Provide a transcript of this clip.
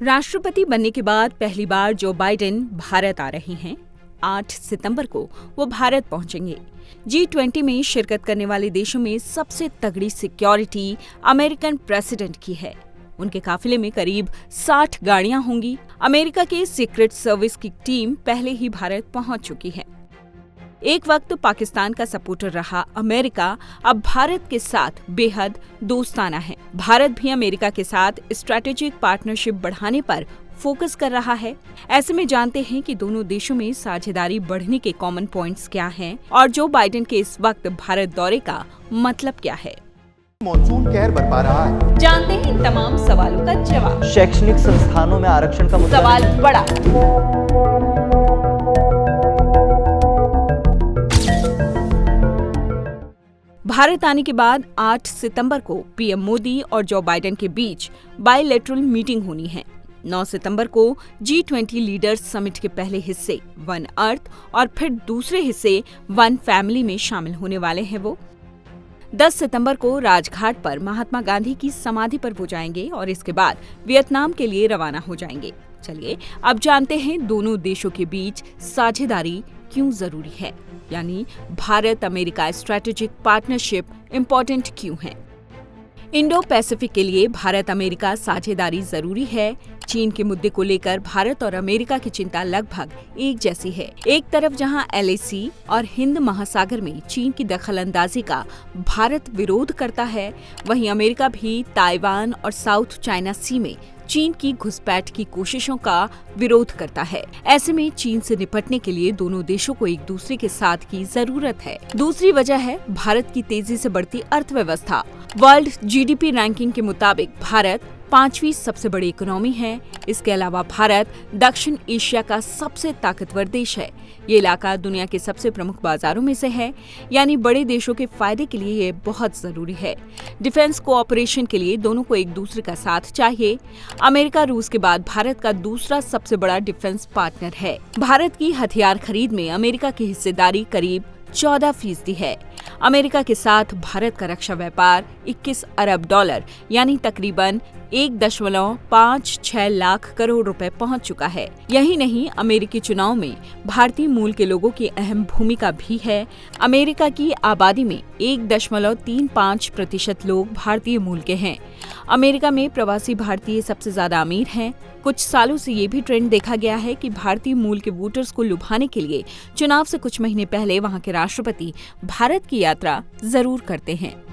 राष्ट्रपति बनने के बाद पहली बार जो बाइडेन भारत आ रहे हैं। 8 सितंबर को वो भारत पहुंचेंगे। G20 में शिरकत करने वाले देशों में सबसे तगड़ी सिक्योरिटी अमेरिकन प्रेसिडेंट की है। उनके काफिले में करीब 60 गाड़ियां होंगी। अमेरिका के सीक्रेट सर्विस की टीम पहले ही भारत पहुंच चुकी है। एक वक्त पाकिस्तान का सपोर्टर रहा अमेरिका अब भारत के साथ बेहद दोस्ताना है। भारत भी अमेरिका के साथ स्ट्रैटेजिक पार्टनरशिप बढ़ाने पर फोकस कर रहा है। ऐसे में जानते हैं कि दोनों देशों में साझेदारी बढ़ने के कॉमन पॉइंट्स क्या हैं और जो बाइडेन के इस वक्त भारत दौरे का मतलब क्या है। मॉनसून कहर बरपा रहा है। जानते हैं इन तमाम सवालों का जवाब। शैक्षणिक संस्थानों में आरक्षण का मुद्दा सवाल बड़ा। भारत आने के बाद 8 सितंबर को पीएम मोदी और जो बाइडेन के बीच बायलैटरल मीटिंग होनी है। 9 सितंबर को G20 लीडर्स समिट के पहले हिस्से वन अर्थ और फिर दूसरे हिस्से वन फैमिली में शामिल होने वाले हैं वो। 10 सितंबर को राजघाट पर महात्मा गांधी की समाधि पर वो जाएंगे और इसके बाद वियतनाम के लिए रवाना हो जाएंगे। चलिए अब जानते हैं दोनों देशों के बीच साझेदारी क्यों जरूरी है, यानी Bharat America strategic partnership important क्यों है। इंडो पैसिफिक के लिए भारत अमेरिका साझेदारी जरूरी है। चीन के मुद्दे को लेकर भारत और अमेरिका की चिंता लगभग एक जैसी है। एक तरफ जहां LAC और हिंद महासागर में चीन की दखलंदाजी का भारत विरोध करता है, वहीं अमेरिका भी ताइवान और साउथ चाइना सी में चीन की घुसपैठ की कोशिशों का विरोध करता है। ऐसे में चीन से निपटने के लिए दोनों देशों को एक दूसरे के साथ की जरूरत है। दूसरी वजह है भारत की तेजी से बढ़ती अर्थव्यवस्था। वर्ल्ड GDP रैंकिंग के मुताबिक भारत 5वीं सबसे बड़ी इकोनॉमी है। इसके अलावा भारत दक्षिण एशिया का सबसे ताकतवर देश है। ये इलाका दुनिया के सबसे प्रमुख बाजारों में से है, यानी बड़े देशों के फायदे के लिए ये बहुत जरूरी है। डिफेंस कोऑपरेशन के लिए दोनों को एक दूसरे का साथ चाहिए। अमेरिका रूस के बाद भारत का दूसरा सबसे बड़ा डिफेंस पार्टनर है। भारत की हथियार खरीद में अमेरिका की हिस्सेदारी करीब 14% है। अमेरिका के साथ भारत का रक्षा व्यापार 21 अरब डॉलर यानी तकरीबन 1.56 लाख करोड़ रुपए पहुंच चुका है। यही नहीं, अमेरिकी चुनाव में भारतीय मूल के लोगों की अहम भूमिका भी है। अमेरिका की आबादी में 1.35% लोग भारतीय मूल के हैं। अमेरिका में प्रवासी भारतीय सबसे ज्यादा अमीर हैं। कुछ सालों से ये भी ट्रेंड देखा गया है कि भारतीय मूल के वोटर्स को लुभाने के लिए चुनाव से कुछ महीने पहले वहां के राष्ट्रपति भारत की यात्रा जरूर करते हैं।